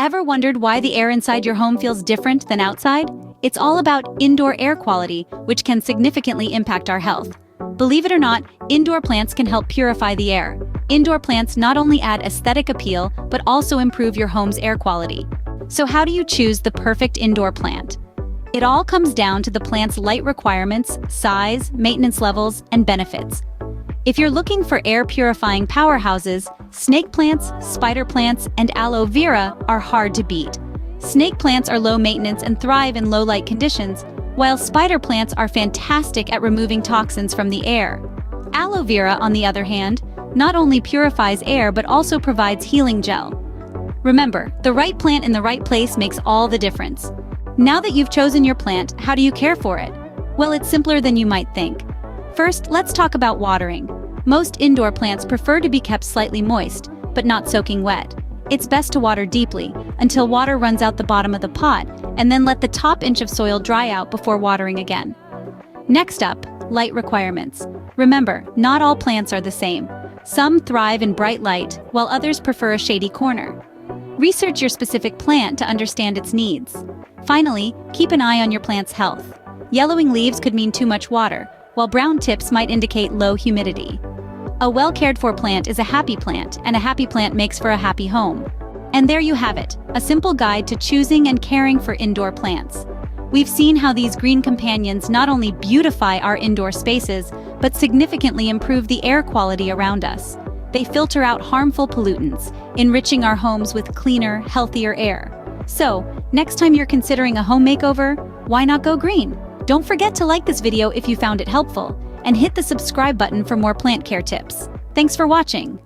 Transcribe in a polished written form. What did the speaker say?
Ever wondered why the air inside your home feels different than outside? It's all about indoor air quality, which can significantly impact our health. Believe it or not, indoor plants can help purify the air. Indoor plants not only add aesthetic appeal, but also improve your home's air quality. So how do you choose the perfect indoor plant? It all comes down to the plant's light requirements, size, maintenance levels, and benefits. If you're looking for air-purifying powerhouses, snake plants, spider plants, and aloe vera are hard to beat. Snake plants are low maintenance and thrive in low-light conditions, while spider plants are fantastic at removing toxins from the air. Aloe vera, on the other hand, not only purifies air but also provides healing gel. Remember, the right plant in the right place makes all the difference. Now that you've chosen your plant, how do you care for it? Well, it's simpler than you might think. First, let's talk about watering. Most indoor plants prefer to be kept slightly moist, but not soaking wet. It's best to water deeply, until water runs out the bottom of the pot, and then let the top inch of soil dry out before watering again. Next up, light requirements. Remember, not all plants are the same. Some thrive in bright light, while others prefer a shady corner. Research your specific plant to understand its needs. Finally, keep an eye on your plant's health. Yellowing leaves could mean too much water, while brown tips might indicate low humidity. A well-cared-for plant is a happy plant, and a happy plant makes for a happy home. And there you have it, a simple guide to choosing and caring for indoor plants. We've seen how these green companions not only beautify our indoor spaces, but significantly improve the air quality around us. They filter out harmful pollutants, enriching our homes with cleaner, healthier air. So, next time you're considering a home makeover, why not go green? Don't forget to like this video if you found it helpful, and hit the subscribe button for more plant care tips. Thanks for watching.